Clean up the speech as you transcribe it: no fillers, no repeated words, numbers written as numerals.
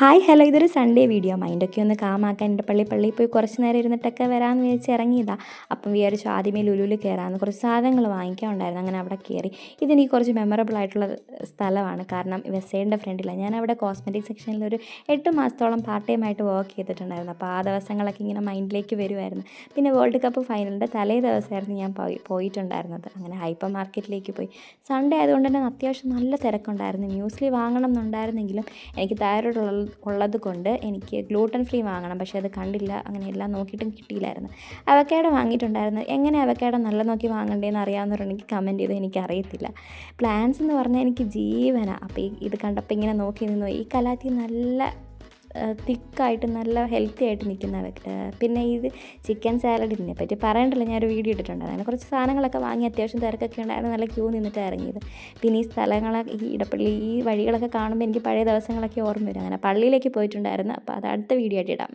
Hi hello, ഇതൊരു Sunday video. മൈൻഡൊക്കെ ഒന്ന് കാമാക്കാൻ എൻ്റെ പള്ളിയിൽ പോയി കുറച്ച് നേരം ഇരുന്നിട്ടൊക്കെ വരാമെന്ന് വിചാരിച്ച് ഇറങ്ങിയതാണ്. അപ്പം വിചാരിച്ചു ആദ്യമേ ലുലുവിൽ കയറാമെന്ന്, കുറച്ച് സാധനങ്ങൾ വാങ്ങിക്കാനുണ്ടായിരുന്നു. അങ്ങനെ അവിടെ കയറി. ഇതെനിക്ക് കുറച്ച് മെമ്മറബിൾ ആയിട്ടുള്ള സ്ഥലമാണ്. കാരണം വെസേൻ്റെ ഫ്രണ്ടിലാണ്. ഞാൻ അവിടെ കോസ്മെറ്റിക് സെക്ഷനിൽ ഒരു 8 മാസത്തോളം പാർട്ട് ടൈം ആയിട്ട് വർക്ക് ചെയ്തിട്ടുണ്ടായിരുന്നു. അപ്പോൾ ആ ദിവസങ്ങളൊക്കെ ഇങ്ങനെ മൈൻഡിലേക്ക് വരുമായിരുന്നു. പിന്നെ വേൾഡ് കപ്പ് ഫൈനലിൻ്റെ തലേ ദിവസമായിരുന്നു ഞാൻ പോയിട്ടുണ്ടായിരുന്നത്. അങ്ങനെ ഹൈപ്പർ മാർക്കറ്റിലേക്ക് പോയി. സൺഡേ ആയതുകൊണ്ട് തന്നെ അത്യാവശ്യം നല്ല തിരക്കുണ്ടായിരുന്നു. മ്യൂസ്ലി വാങ്ങണം എന്നുണ്ടായിരുന്നെങ്കിലും എനിക്ക് തൈറോയ്ഡ് ഉള്ളത് കൊണ്ട് എനിക്ക് ഗ്ലൂട്ടൻ ഫ്രീ വാങ്ങണം. പക്ഷേ അത് കണ്ടില്ല. അങ്ങനെ എല്ലാം നോക്കിയിട്ടും കിട്ടിയില്ലായിരുന്നു. അവക്കാഡോ വാങ്ങിയിട്ടുണ്ടായിരുന്നു. എങ്ങനെ അവക്കാഡോ നല്ല നോക്കി വാങ്ങണ്ടേന്ന് അറിയാവുന്നവരുണ്ടെങ്കിൽ കമൻറ്റ് ചെയ്ത്, എനിക്കറിയത്തില്ല. പ്ലാന്റ്സ് എന്ന് പറഞ്ഞാൽ എനിക്ക് ജീവനാണ്. അപ്പോൾ ഇത് കണ്ടപ്പോൾ ഇങ്ങനെ നോക്കി നിന്നു. ഈ കലാത്തി നല്ല തിക്കായിട്ട് നല്ല ഹെൽത്തി ആയിട്ട് നിൽക്കുന്ന പിന്നെ ഇത് ചിക്കൻ സാലഡ്, ഇതിനെപ്പറ്റി പറയണ്ടല്ലോ, ഞാനൊരു വീഡിയോ ഇട്ടിട്ടുണ്ട്. അങ്ങനെ കുറച്ച് സാധനങ്ങളൊക്കെ വാങ്ങി. അത്യാവശ്യം തിരക്കൊക്കെ ഉണ്ടായിരുന്നു. നല്ല ക്യൂ നിന്നിട്ടാണ് ഇറങ്ങിയത്. പിന്നെ ഈ സ്ഥലങ്ങളൊക്കെ, ഈ ഇടപ്പള്ളി, ഈ വഴികളൊക്കെ കാണുമ്പോൾ എനിക്ക് പഴയ ദിവസങ്ങളൊക്കെ ഓർമ്മ വരും. അങ്ങനെ പള്ളിയിലേക്ക് പോയിട്ടുണ്ടായിരുന്നു. അപ്പോൾ അത് അടുത്ത വീഡിയോ ആയിട്ട് ഇടാം.